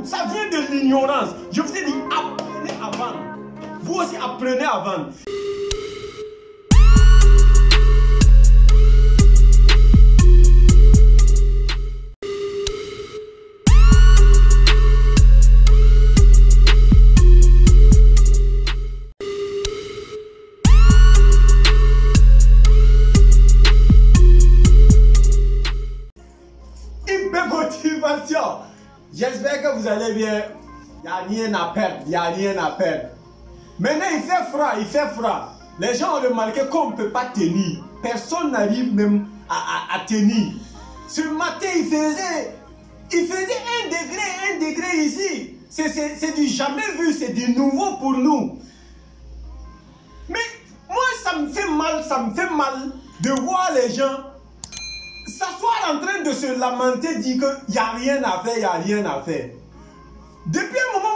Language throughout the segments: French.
Ça vient de l'ignorance. Je vous ai dit, apprenez à vendre. Vous aussi, apprenez à vendre. Motivation. J'espère que vous allez bien. Il n'y a rien à perdre. Il n'y a rien à perdre. Maintenant, il fait froid. Il fait froid. Les gens ont remarqué qu'on ne peut pas tenir. Personne n'arrive même à tenir. Ce matin, il faisait 1 degré ici. C'est du jamais vu. C'est du nouveau pour nous. Mais moi, ça me fait mal de voir les gens s'asseoir en train de se lamenter, dire qu'il n'y a rien à faire, il n'y a rien à faire. Depuis un moment,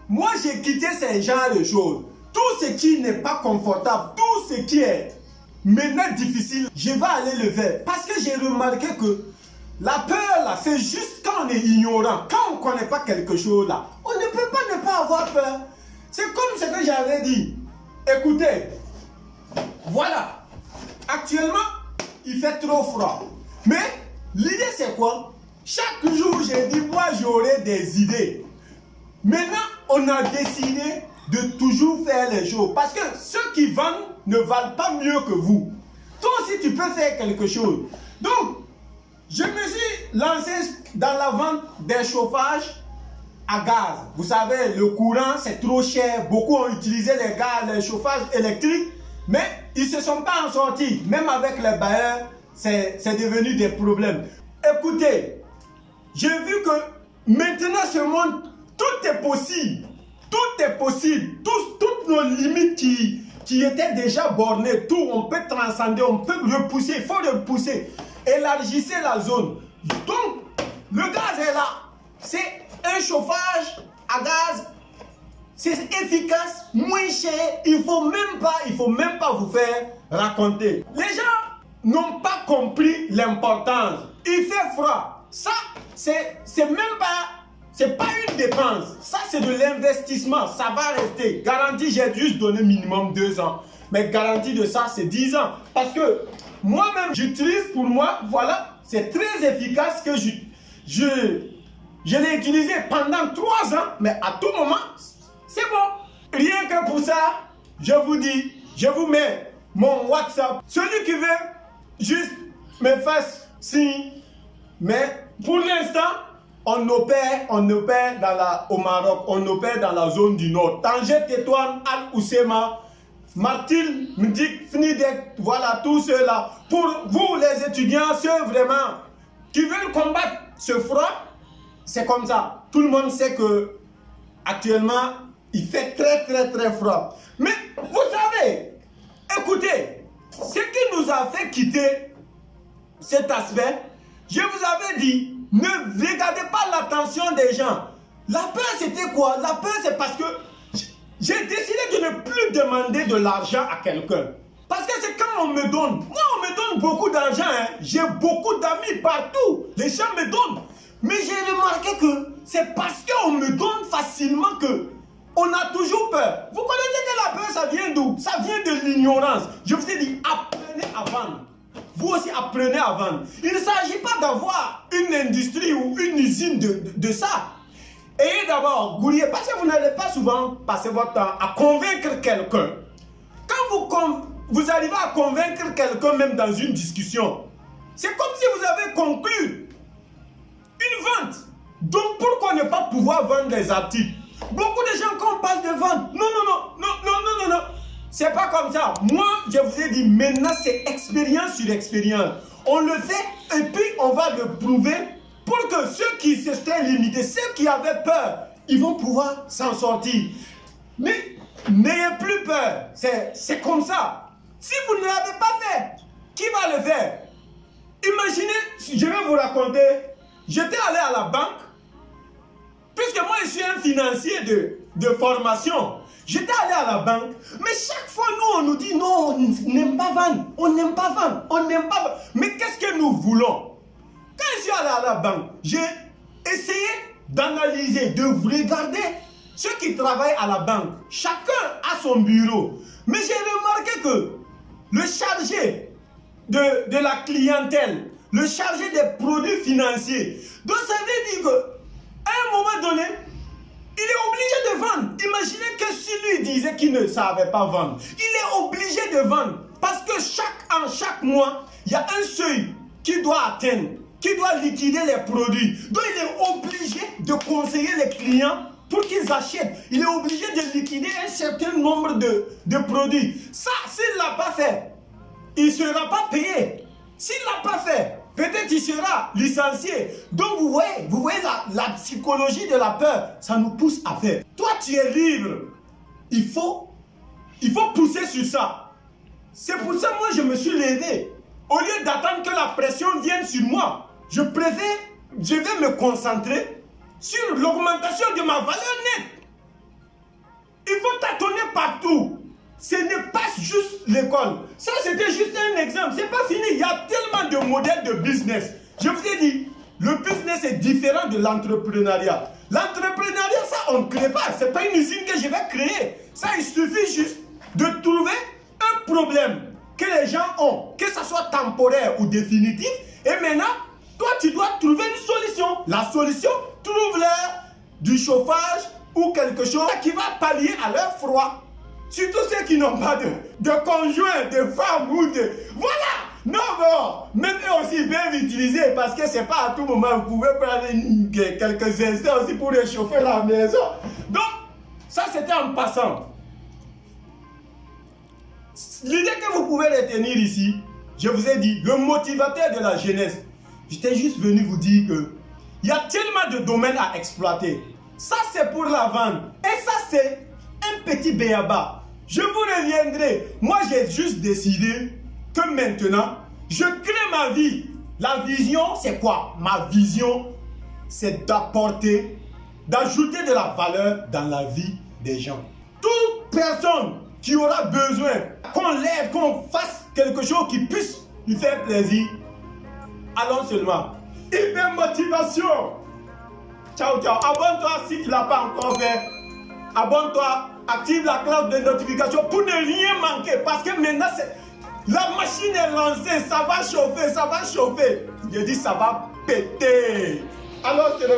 moi j'ai quitté ce genre de choses. Tout ce qui n'est pas confortable, tout ce qui est maintenant difficile, je vais aller le faire. Parce que j'ai remarqué que la peur là, c'est juste quand on est ignorant, quand on ne connaît pas quelque chose là, on ne peut pas ne pas avoir peur. C'est comme ce que j'avais dit. Écoutez, voilà. Actuellement, il fait trop froid. Mais l'idée c'est quoi? Chaque jour, j'ai dit, moi j'aurai des idées. Maintenant, on a décidé de toujours faire les choses. Parce que ceux qui vendent ne valent pas mieux que vous. Toi aussi, tu peux faire quelque chose. Donc, je me suis lancé dans la vente des chauffages à gaz. Vous savez, le courant, c'est trop cher. Beaucoup ont utilisé les gaz, les chauffages électriques. Mais ils ne se sont pas en sortis. Même avec les bailleurs, c'est devenu des problèmes. Écoutez, j'ai vu que maintenant ce monde, tout est possible. Tout est possible. Toutes nos limites qui étaient déjà bornées, tout, on peut transcender, on peut repousser. Il faut repousser. Élargissez la zone. Donc, le gaz est là. C'est un chauffage à gaz. C'est efficace, moins cher, il faut même pas vous faire raconter. Les gens n'ont pas compris l'importance. Il fait froid. Ça, c'est pas une dépense. Ça, c'est de l'investissement. Ça va rester. Garantie, j'ai juste donné minimum 2 ans. Mais garantie de ça, c'est 10 ans. Parce que moi-même, j'utilise pour moi, voilà, c'est très efficace que je l'ai utilisé pendant 3 ans. Mais à tout moment, c'est bon. Rien que pour ça, je vous dis, je vous mets mon WhatsApp. Celui qui veut juste me fasse signe. Mais pour l'instant, on opère au Maroc. On opère dans la zone du Nord. Tanger, Tétouan, Al-Oussema, Martil, Mdik, Fnidek, voilà, tous ceux-là. Pour vous, les étudiants, ceux vraiment qui veulent combattre ce froid, c'est comme ça. Tout le monde sait que actuellement, il fait très froid. Mais vous savez, écoutez, ce qui nous a fait quitter cet aspect, je vous avais dit, ne regardez pas l'attention des gens. La peur, c'était quoi? La peur, c'est parce que j'ai décidé de ne plus demander de l'argent à quelqu'un. Parce que c'est quand on me donne. Moi, on me donne beaucoup d'argent. Hein. J'ai beaucoup d'amis partout. Les gens me donnent. Mais j'ai remarqué que c'est parce qu'on me donne facilement que on a toujours peur. Vous connaissez que la peur, ça vient d'où? Ça vient de l'ignorance. Je vous ai dit, apprenez à vendre. Vous aussi, apprenez à vendre. Il ne s'agit pas d'avoir une industrie ou une usine de ça. Ayez d'abord goulier, parce que vous n'allez pas souvent passer votre temps à convaincre quelqu'un. Quand vous arrivez à convaincre quelqu'un, même dans une discussion, c'est comme si vous avez conclu une vente. Donc, pourquoi ne pas pouvoir vendre des articles? Beaucoup de gens, quand on parle de vente, non. C'est pas comme ça. Moi, je vous ai dit, maintenant, c'est expérience sur expérience. On le fait et puis on va le prouver pour que ceux qui se sont limités, ceux qui avaient peur, ils vont pouvoir s'en sortir. Mais n'ayez plus peur. C'est comme ça. Si vous ne l'avez pas fait, qui va le faire? Imaginez, je vais vous raconter, j'étais allé à la banque, puisque moi je suis un financier de formation. J'étais allé à la banque, mais chaque fois nous on nous dit non, on n'aime pas vendre, on n'aime pas vendre, on n'aime pas vendre. Mais qu'est-ce que nous voulons? Quand je suis allé à la banque, j'ai essayez d'analyser, de regarder ceux qui travaillent à la banque. Chacun a son bureau. Mais j'ai remarqué que le chargé de la clientèle, le chargé des produits financiers, donc ça veut dire qu'à un moment donné, il est obligé de vendre. Imaginez que si lui disait qu'il ne savait pas vendre, il est obligé de vendre. Parce que chaque mois, il y a un seuil qu'il doit atteindre, qui doit liquider les produits. Donc il est obligé de conseiller les clients pour qu'ils achètent. Il est obligé de liquider un certain nombre de produits. Ça, s'il ne l'a pas fait, il ne sera pas payé. S'il ne l'a pas fait, peut-être il sera licencié. Donc vous voyez la psychologie de la peur, ça nous pousse à faire. Toi, tu es libre. Il faut pousser sur ça. C'est pour ça que moi, je me suis levé. Au lieu d'attendre que la pression vienne sur moi, je vais me concentrer sur l'augmentation de ma valeur nette. Il faut tâtonner partout. Ce n'est pas juste l'école. Ça, c'était juste un exemple. Ce n'est pas fini. Il y a tellement de modèles de business. Je vous ai dit, le business est différent de l'entrepreneuriat. L'entrepreneuriat, ça, on ne crée pas. Ce n'est pas une usine que je vais créer. Ça, il suffit juste de trouver un problème que les gens ont, que ce soit temporaire ou définitif. Et maintenant, toi, tu dois trouver une solution. La solution, trouve-leur du chauffage ou quelque chose qui va pallier à leur froid. Surtout ceux qui n'ont pas de conjoint, de femme ou de... Voilà! Non, bon, même eux aussi peuvent utiliser parce que c'est pas à tout moment. Vous pouvez prendre quelques instants aussi pour réchauffer la maison. Donc, ça c'était en passant. L'idée que vous pouvez retenir ici, je vous ai dit, le motivateur de la jeunesse. J'étais juste venu vous dire que il y a tellement de domaines à exploiter. Ça c'est pour la vente. Et ça c'est un petit béaba. Je vous reviendrai. Moi, j'ai juste décidé que maintenant, je crée ma vie. La vision, c'est quoi? Ma vision, c'est d'apporter, d'ajouter de la valeur dans la vie des gens. Toute personne qui aura besoin qu'on l'aide, qu'on fasse quelque chose qui puisse lui faire plaisir, allons seulement. Hyper motivation. Ciao, ciao. Abonne-toi si tu ne l'as pas encore fait. Abonne-toi. Active la cloche de notification pour ne rien manquer. Parce que maintenant, la machine est lancée. Ça va chauffer, ça va chauffer. Je dis ça va péter. Alors, c'est le